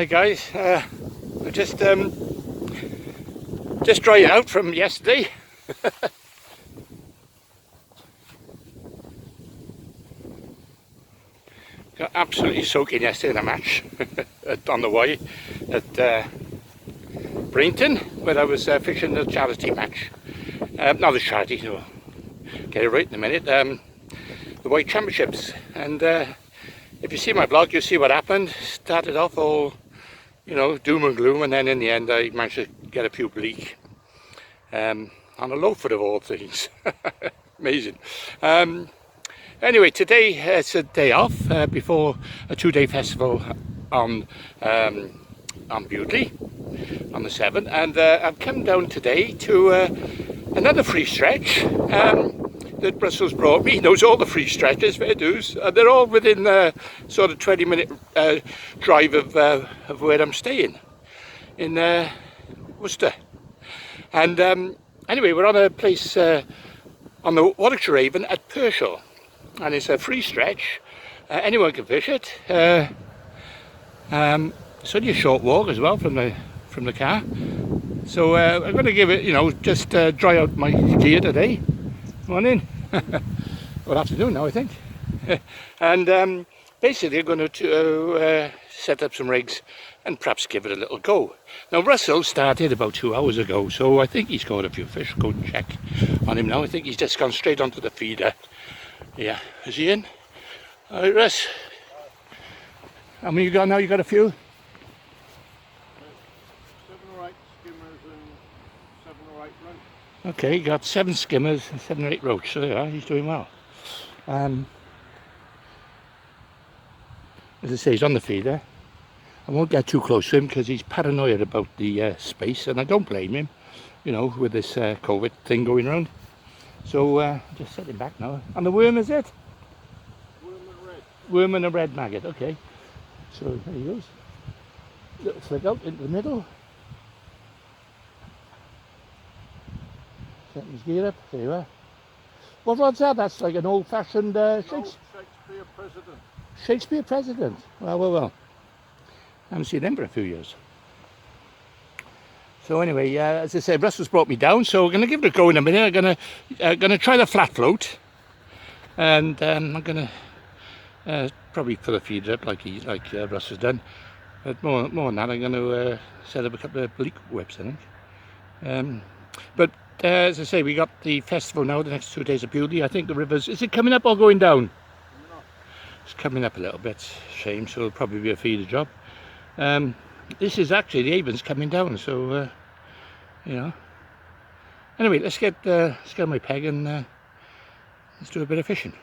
Hi guys, I just dried out from yesterday. Got absolutely soaking yesterday in a match on the way at Brinton, where I was fishing the charity match. Not the charity, no, get it right in a minute. The White Championships, and if you see my blog, you'll see what happened. Started off all, doom and gloom, and then in the end I managed to get a few bleak on a low foot of all things. Amazing. Anyway, today it's a day off before a two-day festival on Bewdley on the 7th, and I've come down today to another free stretch that Russell's brought me. He knows all the free stretches, fair dues. They're all within sort of 20-minute drive of where I'm staying in Worcester. And anyway, we're on a place on the Warwickshire Avon at Persore, and it's a free stretch. Anyone can fish it. It's only a short walk as well from the car. So I'm going to give it, just dry out my gear today. Morning. Well, afternoon now, I think. And basically I'm going to set up some rigs and perhaps give it a little go. Now Russell started about 2 hours ago, so I think he's caught a few fish. Go and check on him now. I think he's just gone straight onto the feeder. Yeah, is he in? All right, Russ. How many you got now? You got a few? 7 or 8 skimmers and 7 or 8 roach. Okay, you got 7 skimmers and 7 or 8 roach. So there you are, he's doing well. As I say, he's on the feeder. I won't get too close to him because he's paranoid about the space, and I don't blame him, with this COVID thing going around. So just set him back now. And the worm, is it? Worm and red. Worm and a red maggot, okay. So there he goes. Little flick out into the middle. Setting his gear up, there you are. What rod's that? That's like an old-fashioned Shakespeare President. Shakespeare President. Well. I haven't seen them for a few years. So anyway, as I said, Russell's brought me down, so we're going to give it a go in a minute. I'm going to try the flat float, and I'm going to probably pull a feeder up like Russ has done. But more than that, I'm going to set up a couple of bleak whips, I think. But as I say, we got the festival now, the next 2 days of Bewdley. I think the river's, is it coming up or going down? No. It's coming up a little bit, shame, so it'll probably be a feeder job. This is actually, the Avon's coming down, so anyway, let's get my peg and let's do a bit of fishing.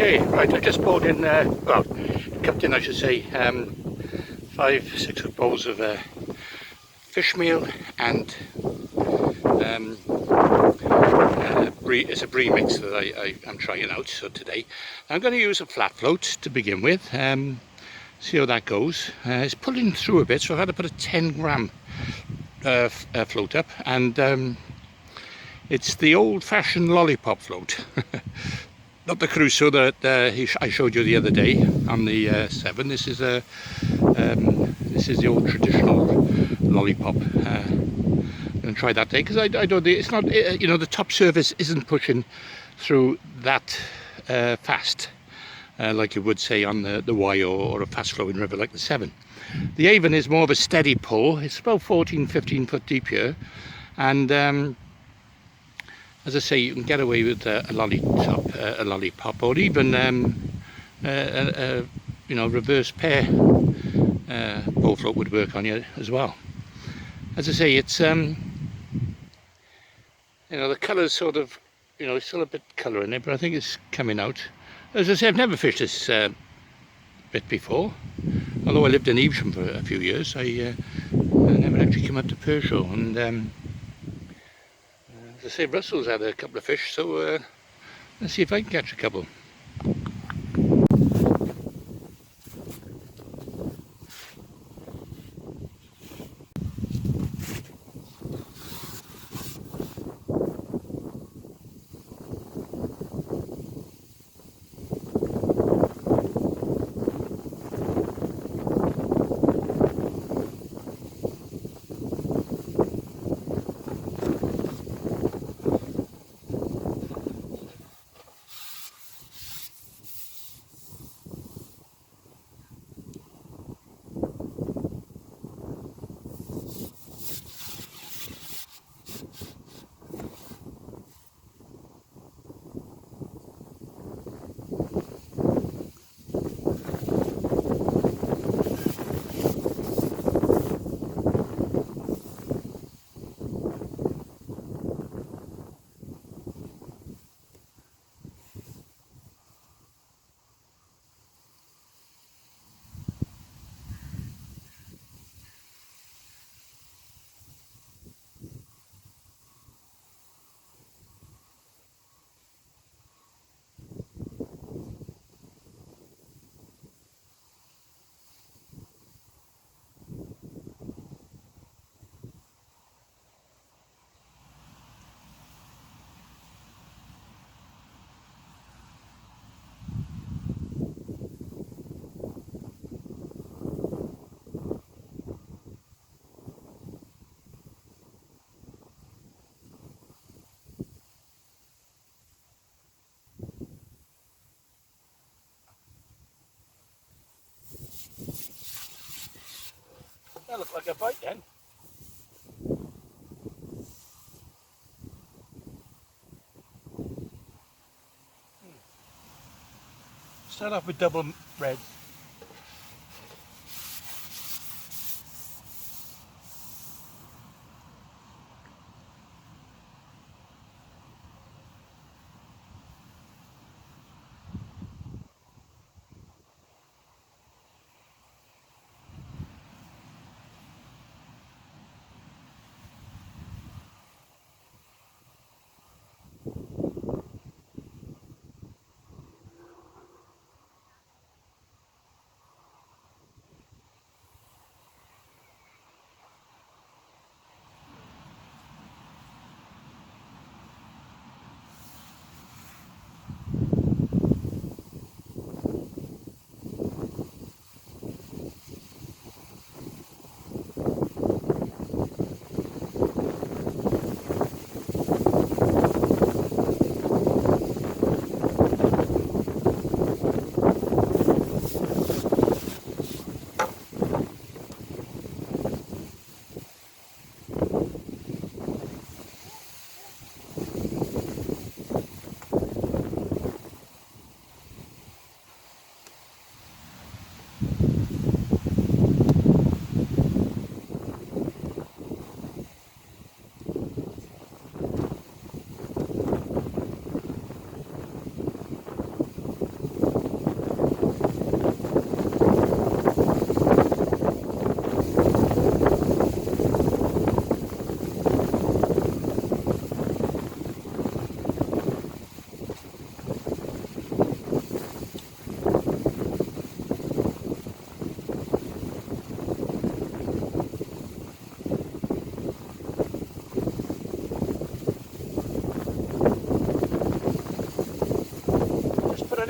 Okay, right, I just poured in, well, cupped in I should say, 5-6 bowls of fish meal and it's a brie mix that I'm trying out. So today I'm going to use a flat float to begin with, see how that goes. It's pulling through a bit, so I've had to put a 10-gram float up, and it's the old-fashioned lollipop float. Not the Crusoe that I showed you the other day on the 7. This is the old traditional lollipop. I'm going to try that day because I don't. It's not. You know, the top surface isn't pushing through that fast, like you would say on the Wye or a fast-flowing river like the 7. The Avon is more of a steady pull. It's about 14-15 foot deep here, and as I say, you can get away with a lollipop, or even you know, reverse pair bow float would work on you as well. As I say, it's you know, the colour's sort of, you know, it's still a bit colour in it, but I think it's coming out. As I say, I've never fished this bit before. Although I lived in Evesham for a few years, I never actually come up to Persore, and as I say, Russell's had a couple of fish, so let's see if I can catch a couple. That looks like a bite then. Start off with double reds.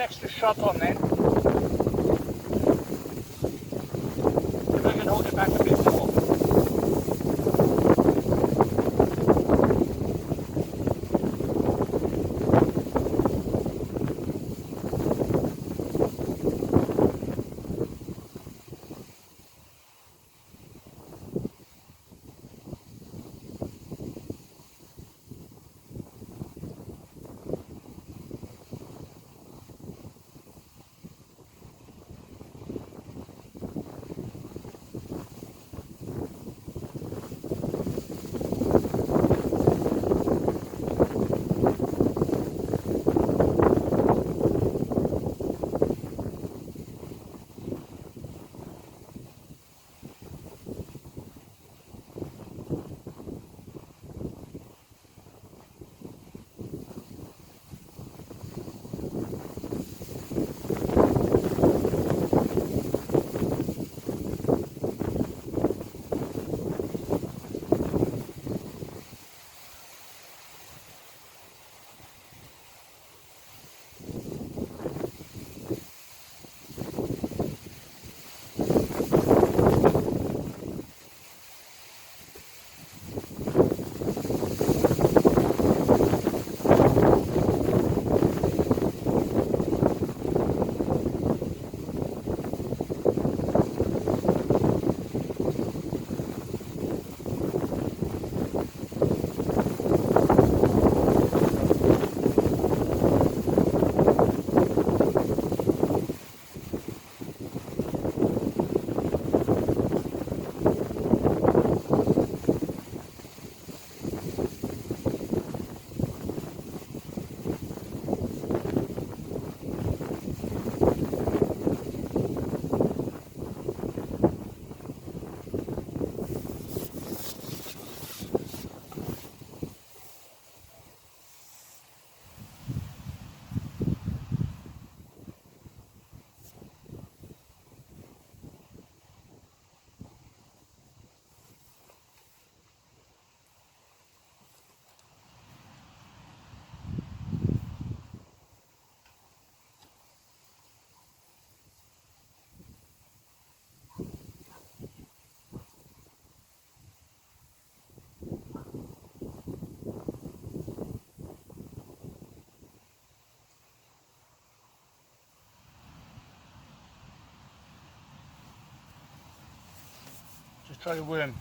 extra shot on then. If I can hold it back a bit more. Just try to worm.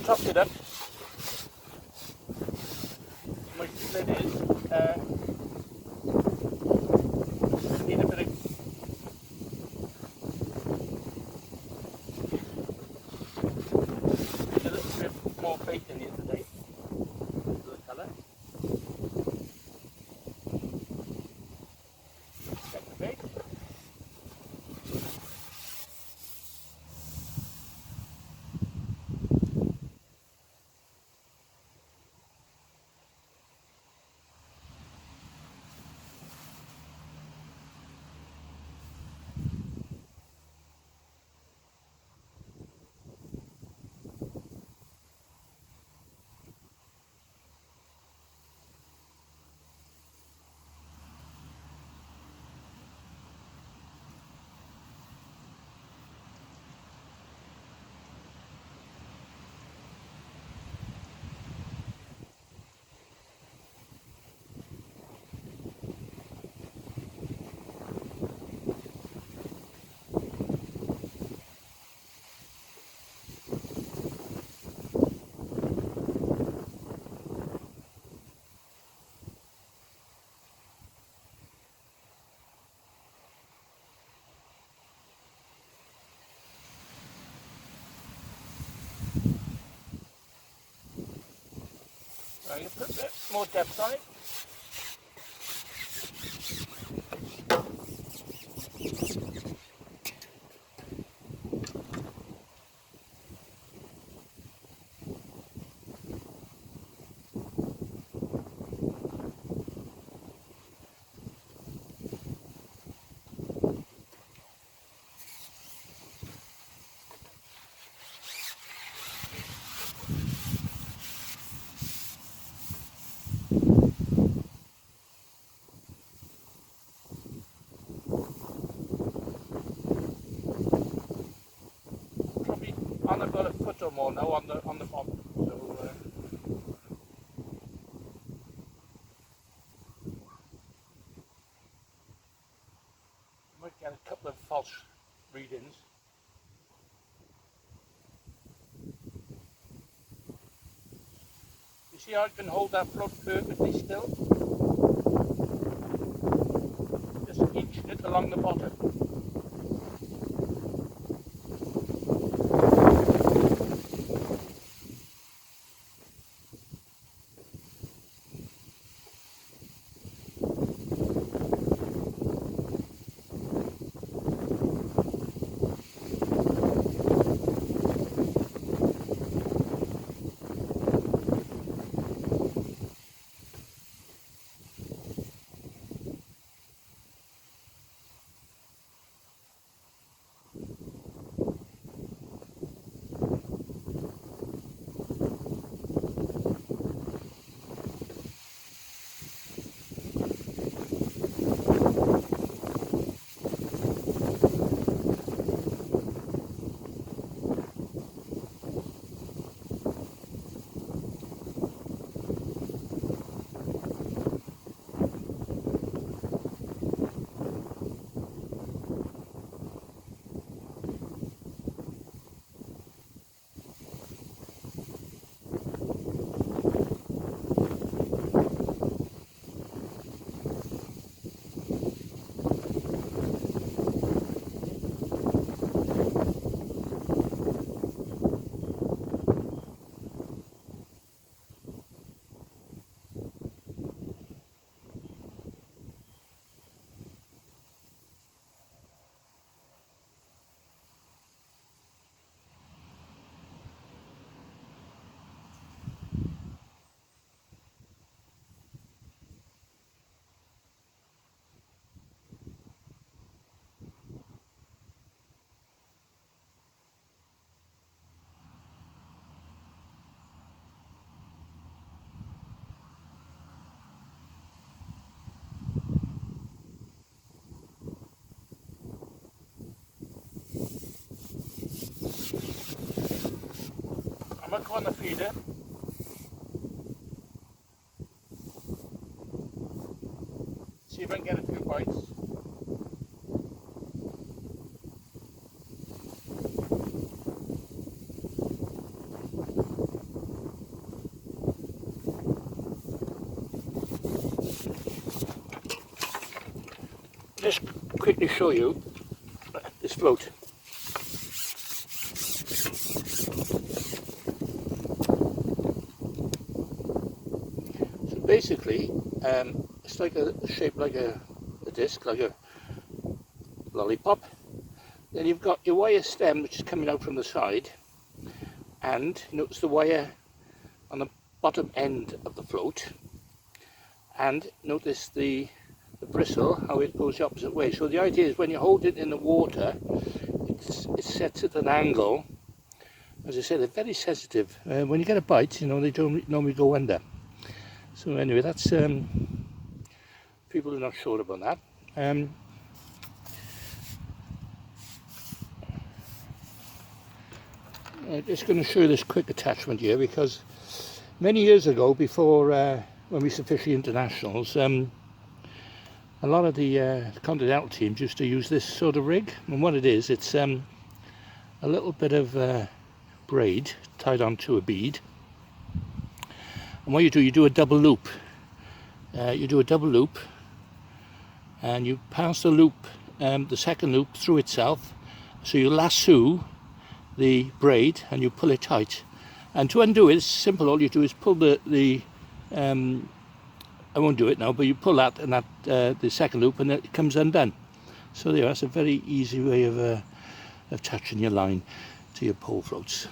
topped it up. My lid is need a bit of a little bit more bait in here today. The colour. Check the bait. I'm going to put a bit more depth on it. Probably on about a foot or more now on the bottom. So might get a couple of false readings. You see how I can hold that float perfectly still? Just inching it along the bottom. I'm going to go on the feeder. See if I can get a few bites. just quickly show you this float. So basically, it's like shaped like a disc, like a lollipop. Then you've got your wire stem which is coming out from the side, and notice the wire on the bottom end of the float, and notice the bristle, how it goes the opposite way. So the idea is when you hold it in the water, it's set at an angle. As I said, they're very sensitive. When you get a bite, you know, they don't normally go under. So anyway, that's people are not sure about that. I'm just going to show you this quick attachment here, because many years ago, before when we used to fish the internationals, a lot of the continental teams used to use this sort of rig. And what it is, it's a little bit of braid tied onto a bead. And what you do a double loop. You do a double loop, and you pass the loop, the second loop through itself. So you lasso the braid and you pull it tight. And to undo it, it's simple. All you do is pull the I won't do it now, but you pull that, and that the second loop, and it comes undone. So there, that's a very easy way of attaching your line to your pole floats.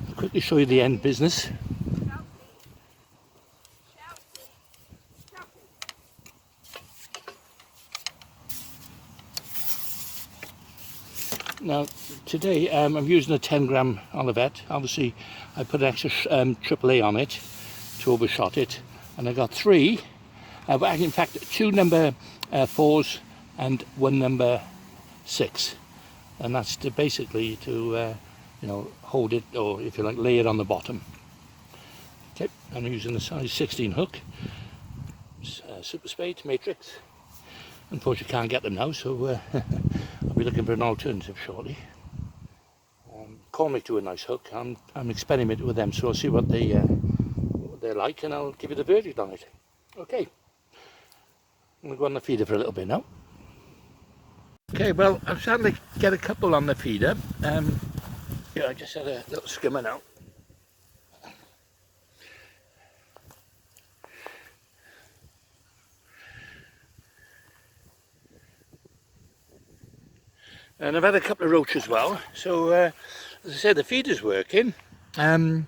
I'll quickly show you the end business. Now today I'm using a 10-gram Olivet. Obviously I put an extra AAA on it to overshot it, and I got 3, but in fact 2 number 4s and 1 number 6, and that's to basically to you know, hold it, or if you like, lay it on the bottom. Okay, I'm using a size 16 hook, Super Spade Matrix. Unfortunately can't get them now, so I'll be looking for an alternative shortly. Call me to a nice hook. I'm experimenting with them, so I'll see what they're like, and I'll give you the verdict on it. Okay, I'm going to go on the feeder for a little bit now. Okay, well, I'm starting to get a couple on the feeder. Yeah, I just had a little skimmer now. And I've had a couple of roach as well. So, as I said, the feeder's working. I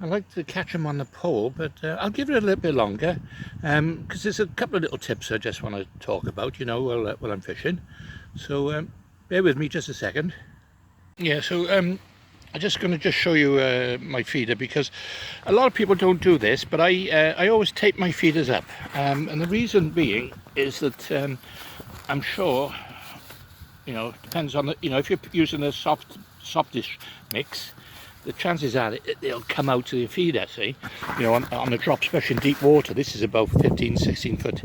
like to catch them on the pole, but I'll give it a little bit longer, because there's a couple of little tips I just want to talk about, you know, while I'm fishing. So bear with me just a second. Yeah, so I'm just going to show you my feeder, because a lot of people don't do this, but I always tape my feeders up, and the reason being is that I'm sure, you know, depends on the, you know, if you're using a softish mix, the chances are it'll come out to your feeder, see, you know, on the drop, especially in deep water. This is about 15-16 foot,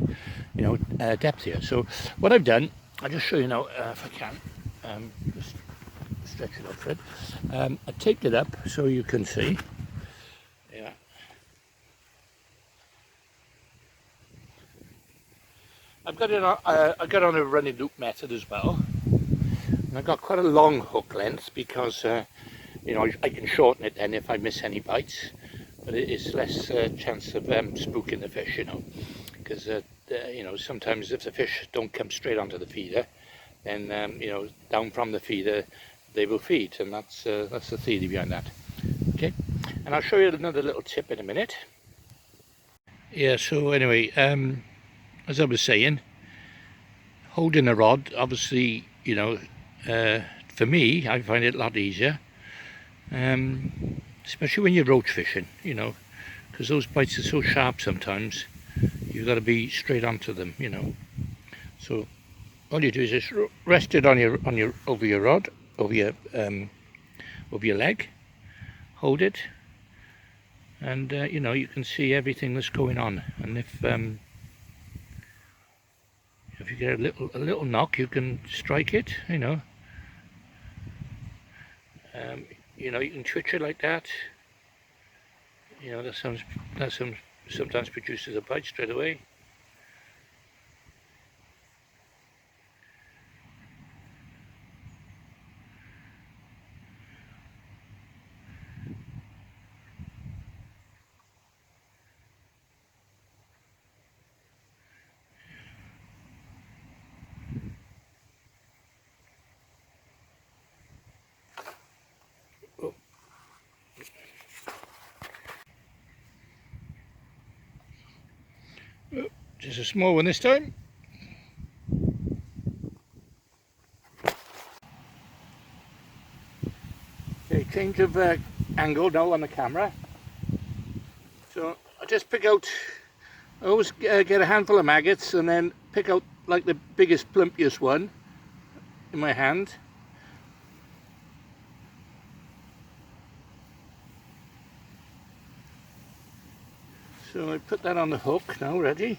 you know, depth here. So what I've done, I'll just show you now, if I can, just stretch it out for it. I taped it up so you can see. Yeah. I've got it on, I got on a running loop method as well. And I've got quite a long hook length, because you know, I can shorten it then if I miss any bites, but it's less chance of spooking the fish, you know, because you know, sometimes if the fish don't come straight onto the feeder, then you know, down from the feeder they will feed, and that's the theory behind that. Okay, and I'll show you another little tip in a minute. Yeah, so anyway, as I was saying, holding a rod, obviously, you know, for me, I find it a lot easier, especially when you're roach fishing, you know, because those bites are so sharp sometimes. You've got to be straight onto them, you know. So all you do is just rest it on your over your rod, over your leg, hold it, and you know, you can see everything that's going on. And if you get a little knock, you can strike it, you know. You know, you can twitch it like that. You know, that sometimes produces a bite straight away. Just a small one this time. Okay, change of angle now on the camera. So I just pick out, I always get a handful of maggots and then pick out like the biggest plumpiest one in my hand. So I put that on the hook now, ready.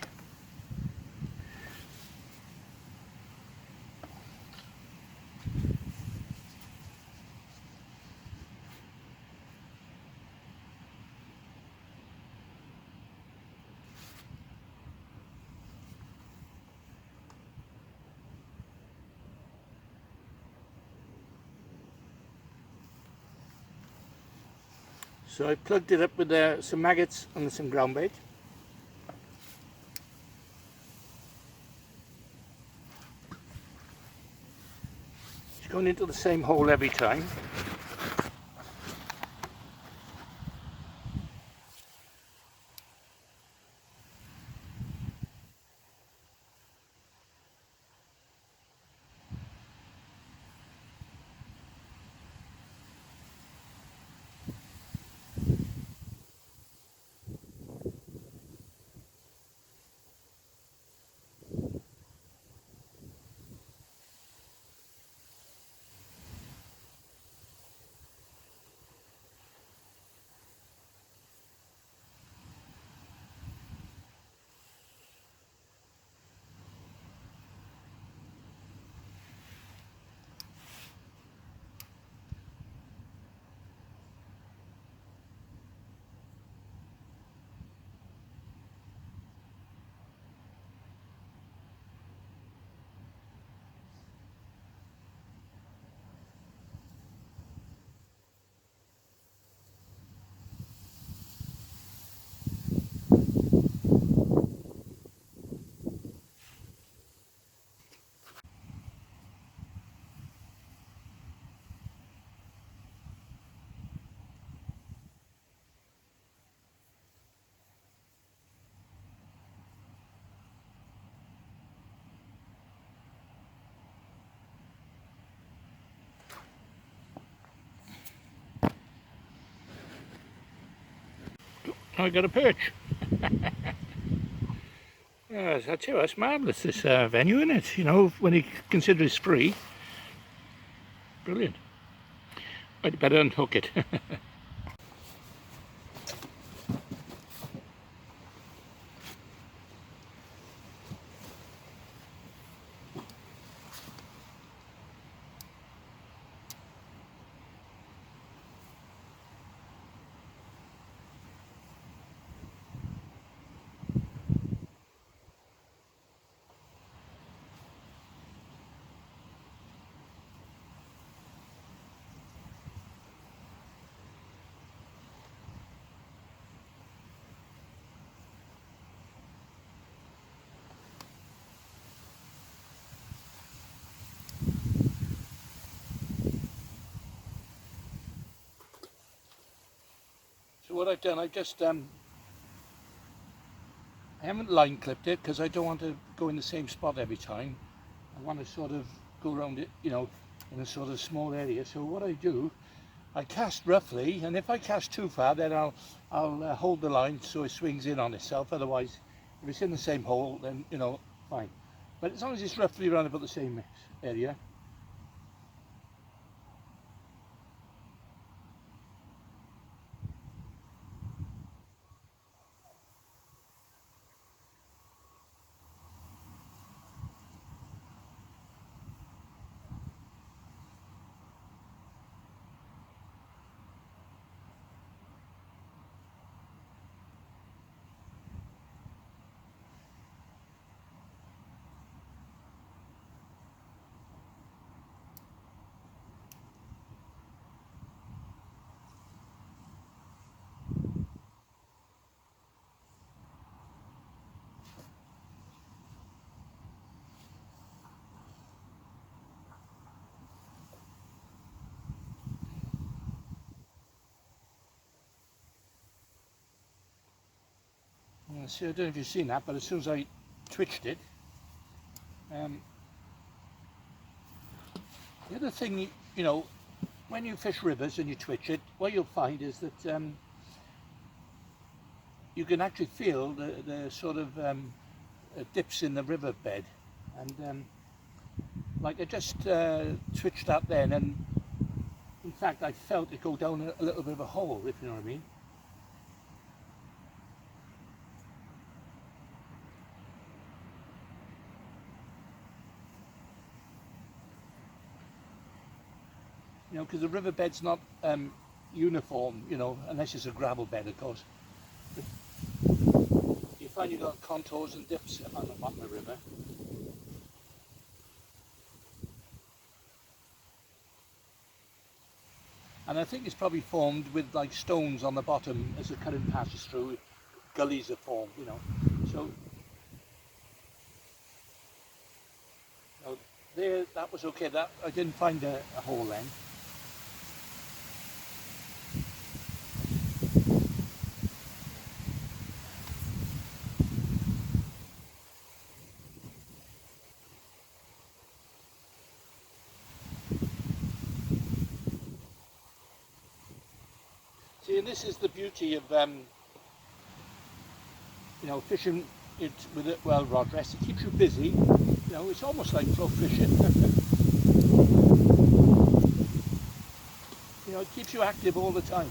So I plugged it up with some maggots and some ground bait. It's going into the same hole every time. I got a perch. I tell you, that's marvellous, this venue, isn't it? You know, when you consider it's free. Brilliant. I'd better unhook it. So what I've done, I haven't line clipped it because I don't want to go in the same spot every time. I want to sort of go around it, you know, in a sort of small area. So what I do, I cast roughly, and if I cast too far, then I'll hold the line so it swings in on itself. Otherwise, if it's in the same hole, then, you know, fine. But as long as it's roughly around about the same area. See, I don't know if you've seen that, but as soon as I twitched it. The other thing, you know, when you fish rivers and you twitch it, what you'll find is that you can actually feel the sort of dips in the river bed. And like I just twitched that then, and in fact I felt it go down a little bit of a hole, if you know what I mean. You know, because the riverbed's not uniform, you know, unless it's a gravel bed, of course. But you find you've got contours and dips on the bottom of the river. And I think it's probably formed with like stones on the bottom as the current passes through. Gullies are formed, you know. So you know, there, that was okay. That I didn't find a hole then. See, and this is the beauty of you know, fishing it with a well rod rest. It keeps you busy. You know, it's almost like float fishing. You know, it keeps you active all the time.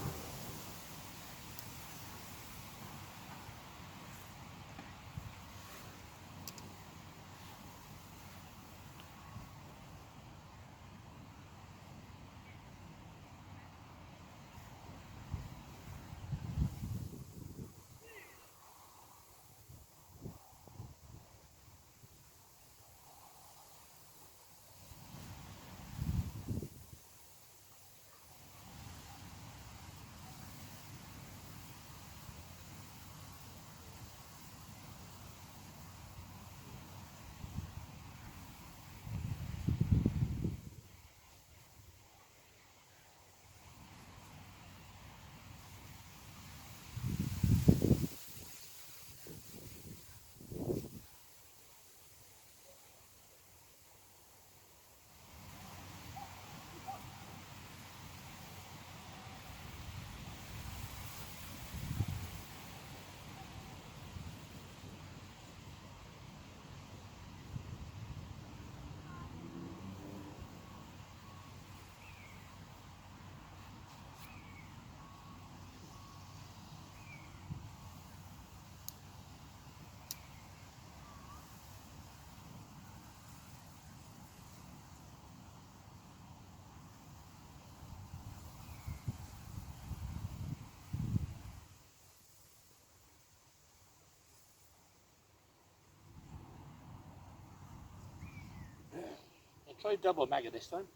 I'll try double maggot this time.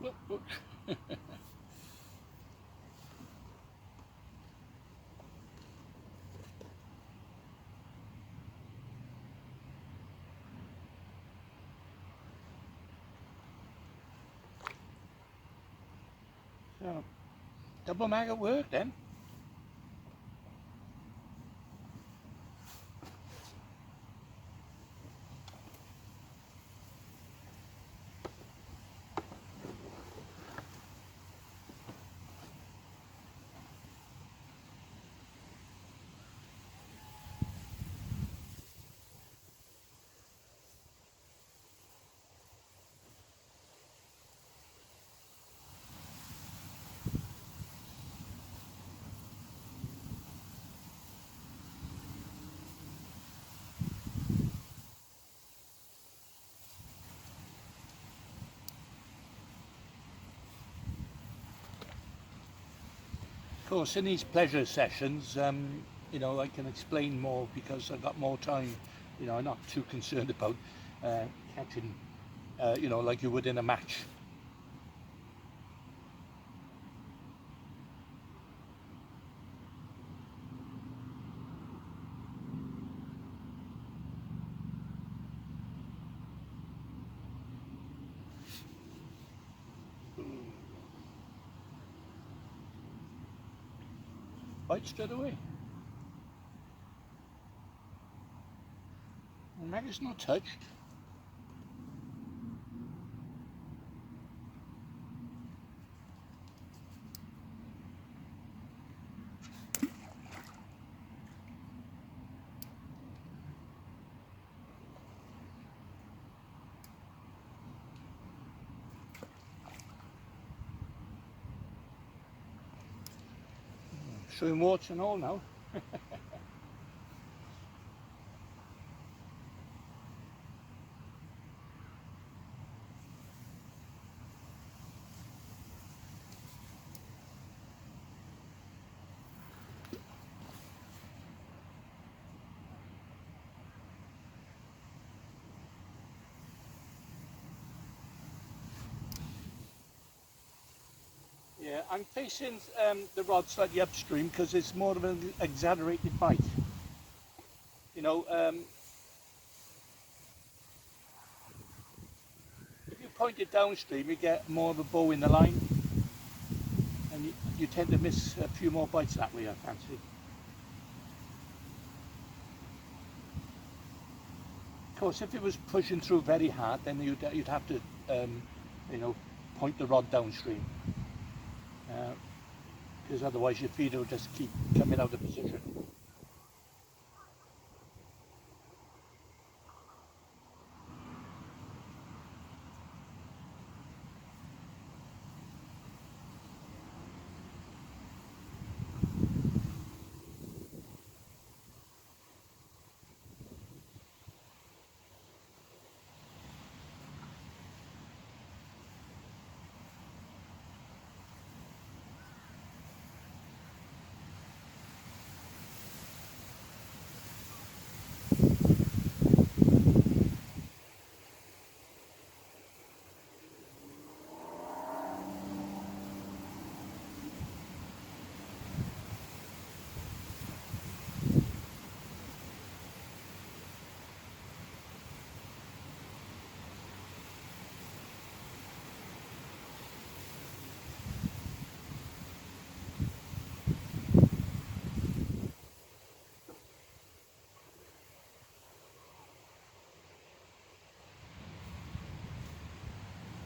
Look, look. So, double maggot work then. course, in these pleasure sessions, you know, I can explain more because I've got more time. You know, I'm not too concerned about catching, you know, like you would in a match. Bite straight away. The maggot's not touched. Showing warts and all now. Yeah, I'm facing the rod slightly upstream because it's more of an exaggerated bite. You know, if you point it downstream, you get more of a bow in the line, and you tend to miss a few more bites that way, I fancy. Of course, if it was pushing through very hard, then you'd have to, you know, point the rod downstream, because otherwise your feeder will just keep coming out of position.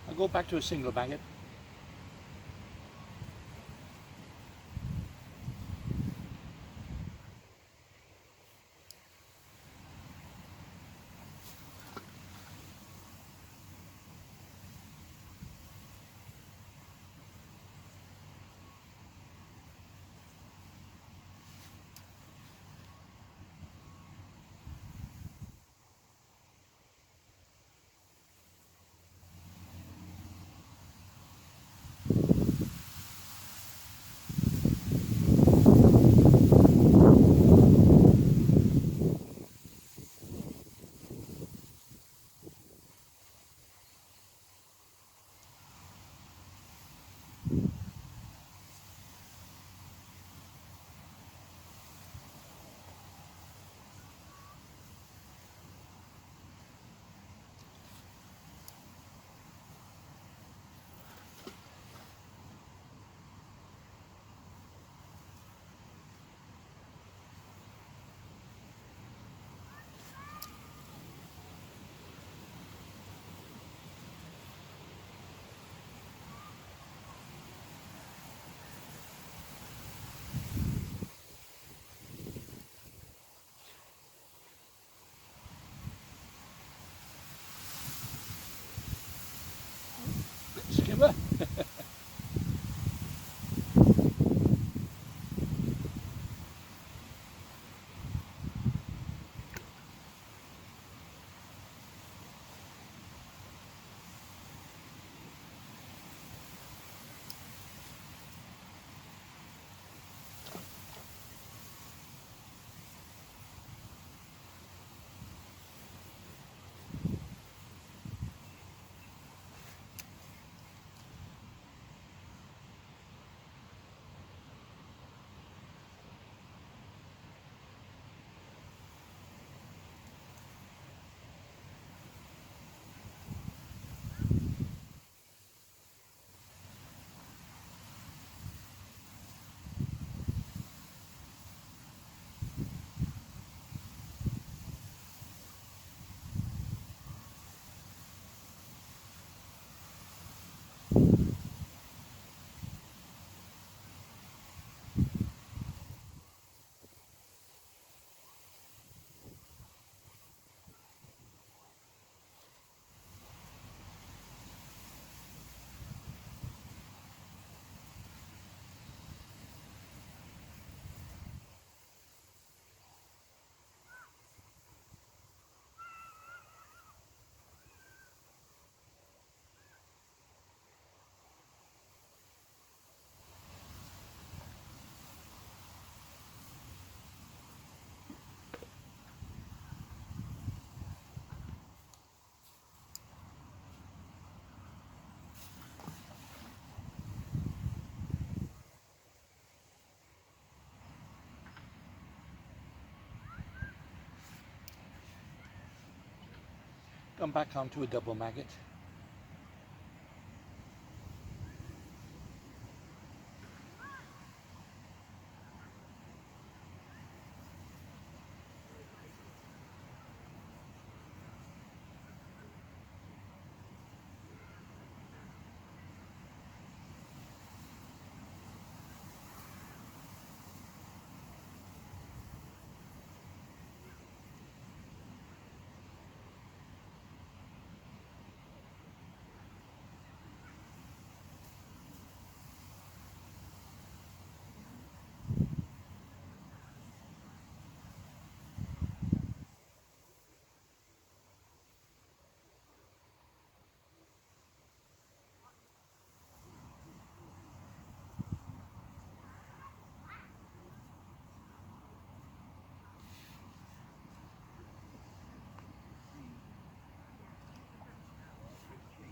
I'll go back to a single maggot. Gone back onto a double maggot.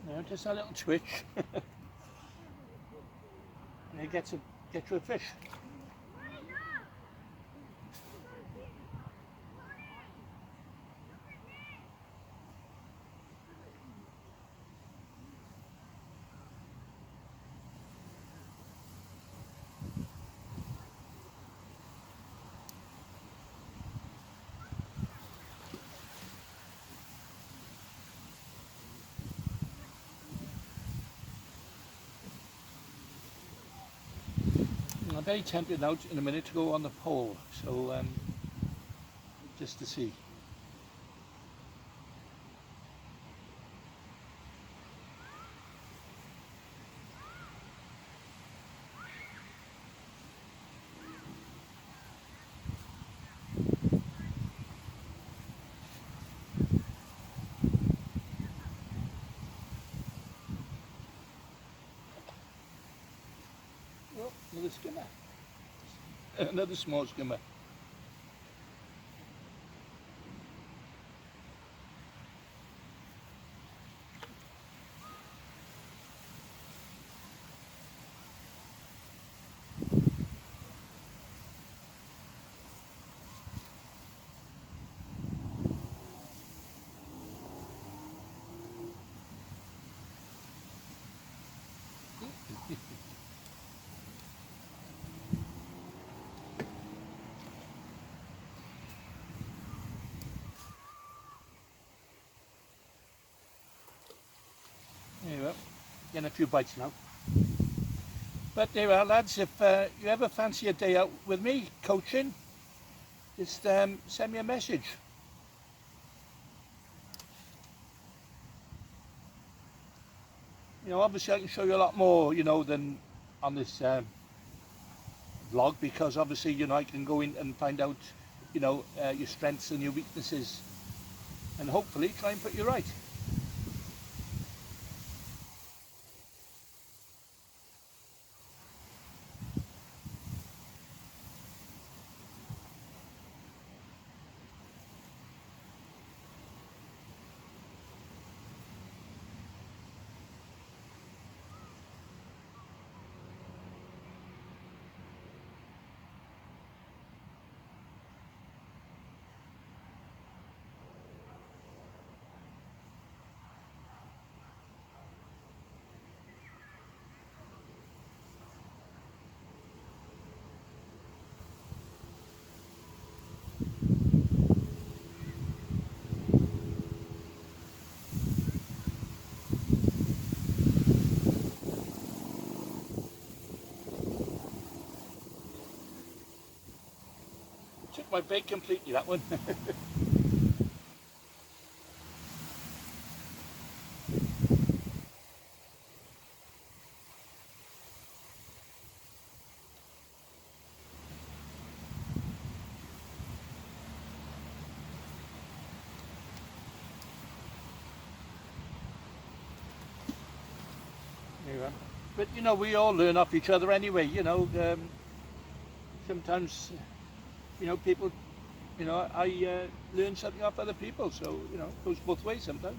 You know, just a little twitch. And it gets you a fish. I'm very tempted now in a minute to go on the pole, so just to see. Oh, another skimmer. Another small skimmer. There you are, getting a few bites now. But there you are, lads, if you ever fancy a day out with me coaching, just send me a message. You know, obviously I can show you a lot more, you know, than on this vlog, because obviously, you know, I can go in and find out, you know, your strengths and your weaknesses, and hopefully try and put you right. Took my bait completely, that one. There you are. But you know, we all learn off each other anyway, you know. Sometimes, you know, people, you know, I learn something off other people, so, you know, it goes both ways sometimes.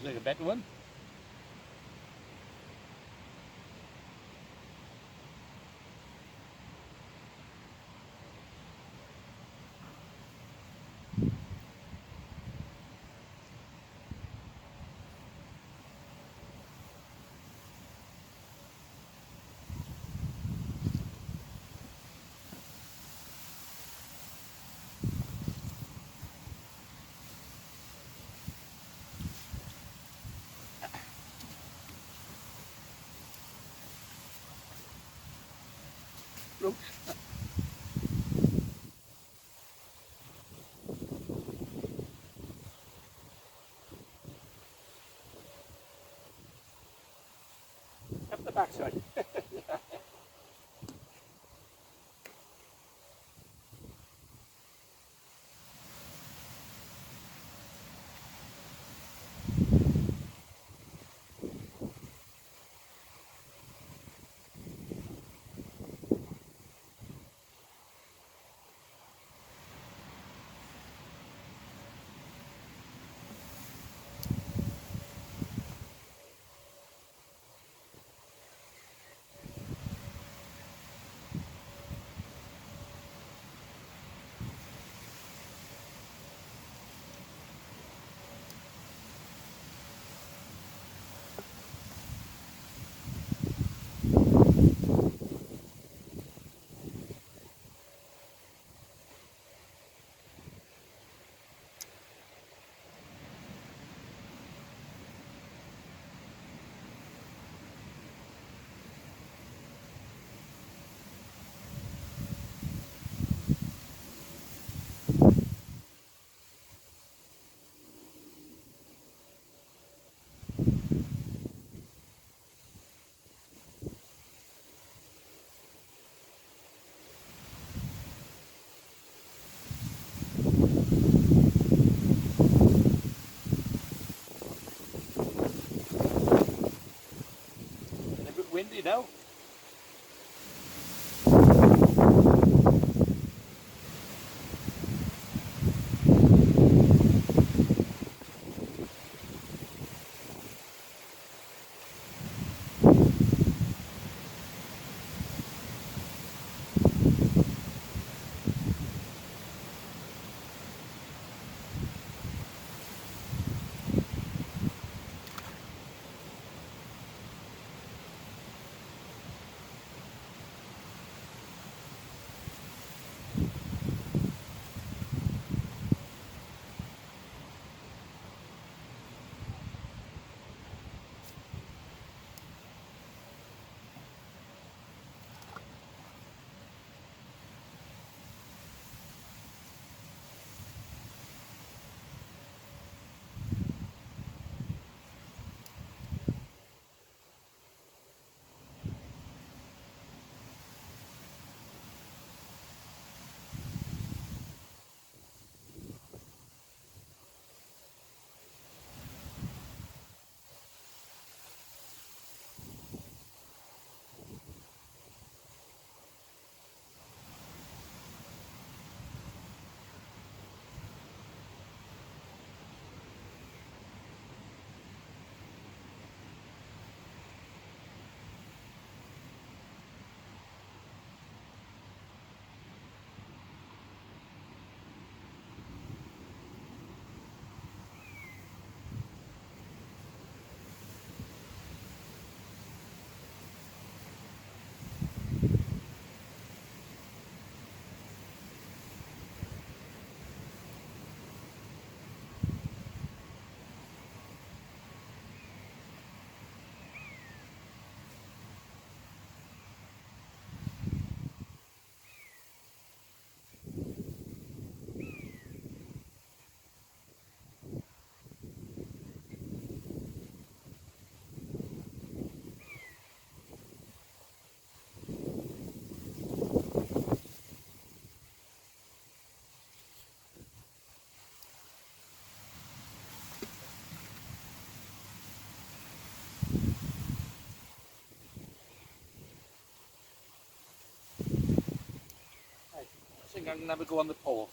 Looks like a better one. Looks. Up the backside. A bit windy now. I think I'm going to have a go on the pole.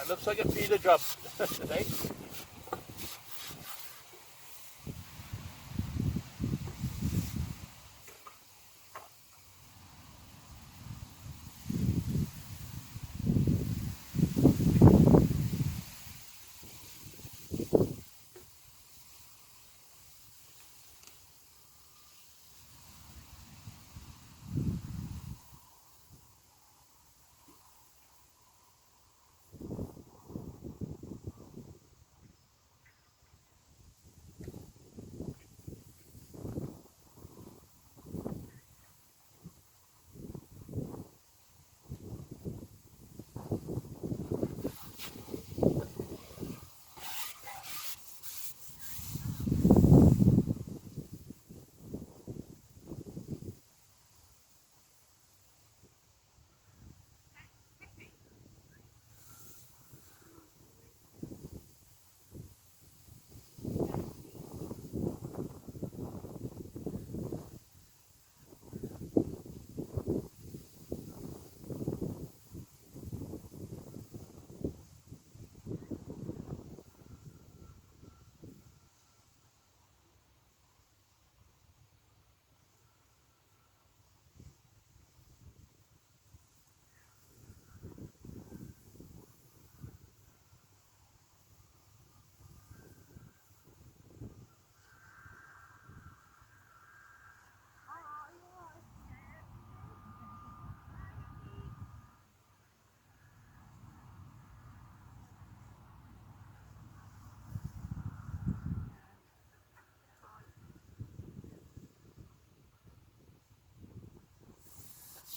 looks like a feeder job today.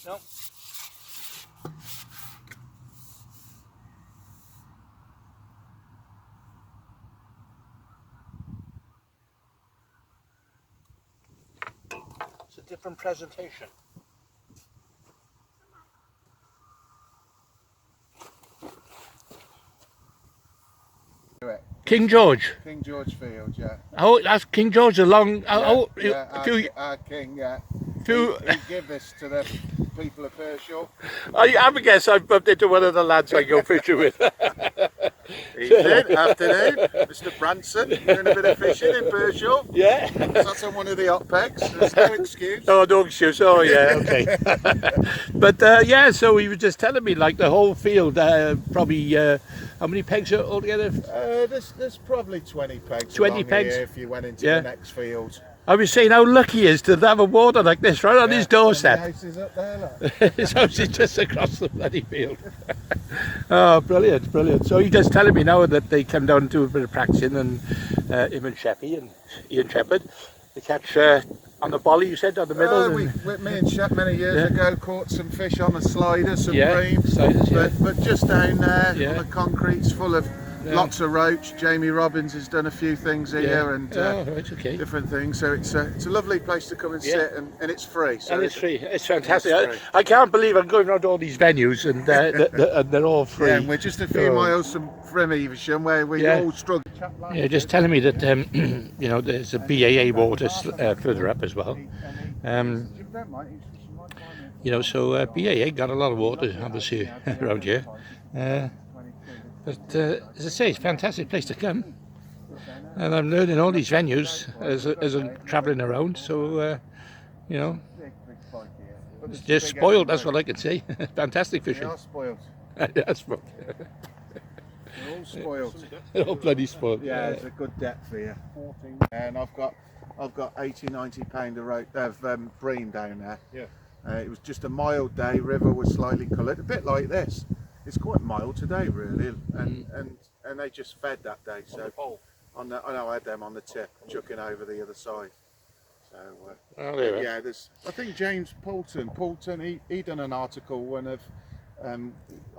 No. It's a different presentation. King George. King George Field, yeah. Oh, that's King George along. Our king, yeah. He gave this to the people of Pershore. I guess I bumped into one of the lads I go fishing with. Evening, afternoon, Mr. Branson, doing a bit of fishing in Pershore. Yeah. That's on one of the hot pegs, there's no excuse. Oh, no excuse. Oh, yeah, okay. But yeah, so he was just telling me, like the whole field, probably how many pegs are altogether? There's probably 20 pegs. 20 pegs here if you went into the next field. I was saying how lucky he is to have a water like this right on his doorstep. The house is up there, look. His house is just across the bloody field. Oh, brilliant, brilliant. So he's just telling me now that they come down and do a bit of practicing, and him and Sheppy and Ian Shepherd, they catch on the bolly, you said, on the middle. Me and Shep many years ago caught some fish on the slider, some bream, sliders, but just down there on the concrete's full of lots of roach. Jamie Robbins has done a few things here and different things, so it's a lovely place to come and sit, and it's free. So and it's free. It's fantastic. I can't believe I'm going around all these venues and they're all free. Yeah, and we're just a few miles from Evesham, where we all struggle. Yeah, just telling me that you know, there's a BAA water further up as well. You know, so BAA got a lot of water obviously around here. But as I say, it's a fantastic place to come, and I'm learning all these venues as I'm travelling around. So you know, they're spoiled. That's what I can say. Fantastic fishing. They are spoiled. They are spoiled. They're all spoiled. They're all bloody spoiled. Yeah, it's a good depth here. 14. And I've got 80-90 pound of bream down there. Yeah. It was just a mild day. River was slightly coloured, a bit like this. It's quite mild today, really, and they just fed that day. So I know I had them on the tip, chucking over the other side. So yeah, I think James Poulton, he done an article, one of I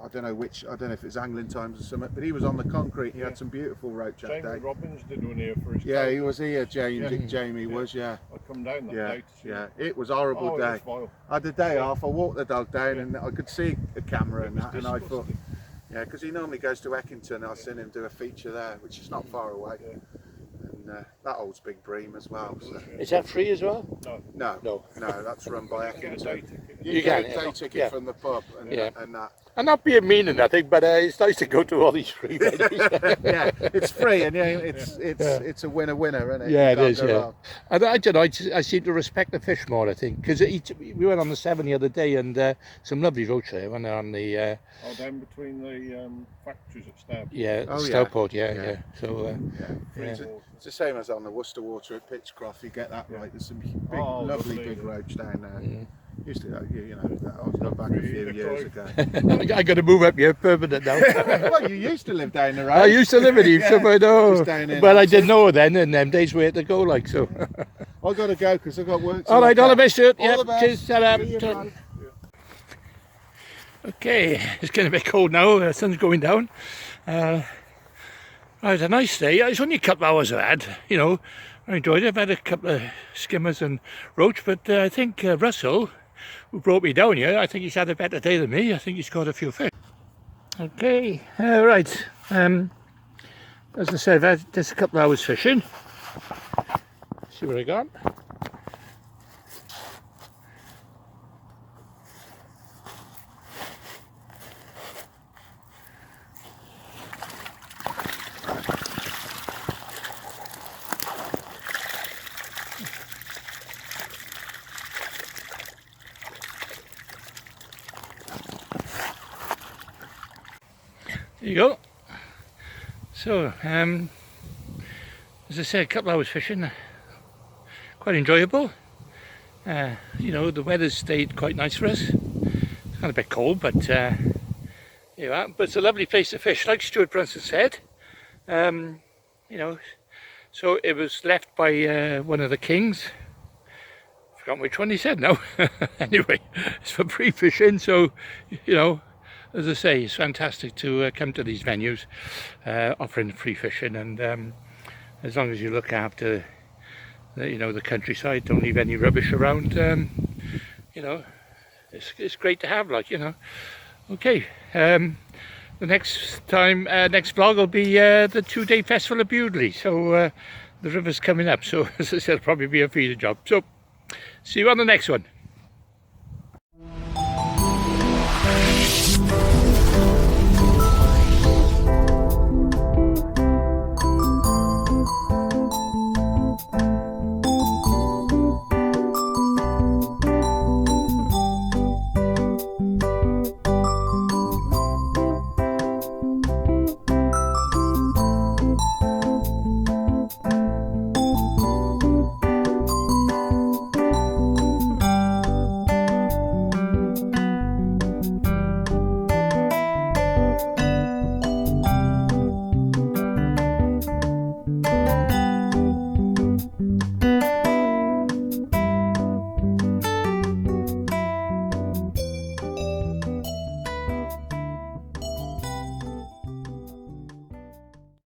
don't know if it's Angling Times or something, but he was on the concrete. He had some beautiful roach that day. Jamie Robbins did one here for his Yeah, he was here. Jamie was. Yeah. I come down that day to see him. It was a horrible day. I had the day off. I walked the dog down and I could see a camera and that, and I thought, yeah, because he normally goes to Eckington. I've seen him do a feature there, which is not far away. Yeah. And that holds big bream as well. So. Is that free as well? No, that's run by Eckington. You get a day ticket from the pub and that. I'm not being mean or nothing, but it's nice to go to all these free venues. Yeah, it's free, and it's a winner, isn't it? Yeah, it is. Yeah, and I don't know. I seem to respect the fish more. I think because we went on the Severn the other day, and some lovely roach there. When they're on the down between the factories at Stab. Yeah, Stourport. Yeah. So it's the same as on the Worcester Water at Pitchcroft. You get that right. There's some big, lovely big roach down there. Used to, I was back a few years ago. I got to move up here permanent now. Well, you used to live down the road. I used to live in Evesham, I know. But I didn't know then, in them days where to go, like so. I got to go because I've got work. All right, all the best, sir. All the best. Cheers. Okay, it's getting a bit cold now. The sun's going down. Right, a nice day. It's only a couple of hours I had. I enjoyed it. I've had a couple of skimmers and roach, but I think Russell, who brought me down here, I think he's had a better day than me. I think he's caught a few fish. Okay, right. As I said, I've had just a couple of hours fishing. See what I got. There you go. So, as I said, a couple of hours fishing, quite enjoyable. The weather's stayed quite nice for us. It's kind of a bit cold, but but it's a lovely place to fish, like Clive Branson said. So it was left by one of the kings. Forgotten which one he said now. Anyway, it's for free fishing, so as I say, it's fantastic to come to these venues offering free fishing, and as long as you look after the countryside, don't leave any rubbish around, it's great to have, Okay, the next vlog will be the 2-day festival of Bewdley, so the river's coming up, so as I said, it'll probably be a feeder job. So see you on the next one.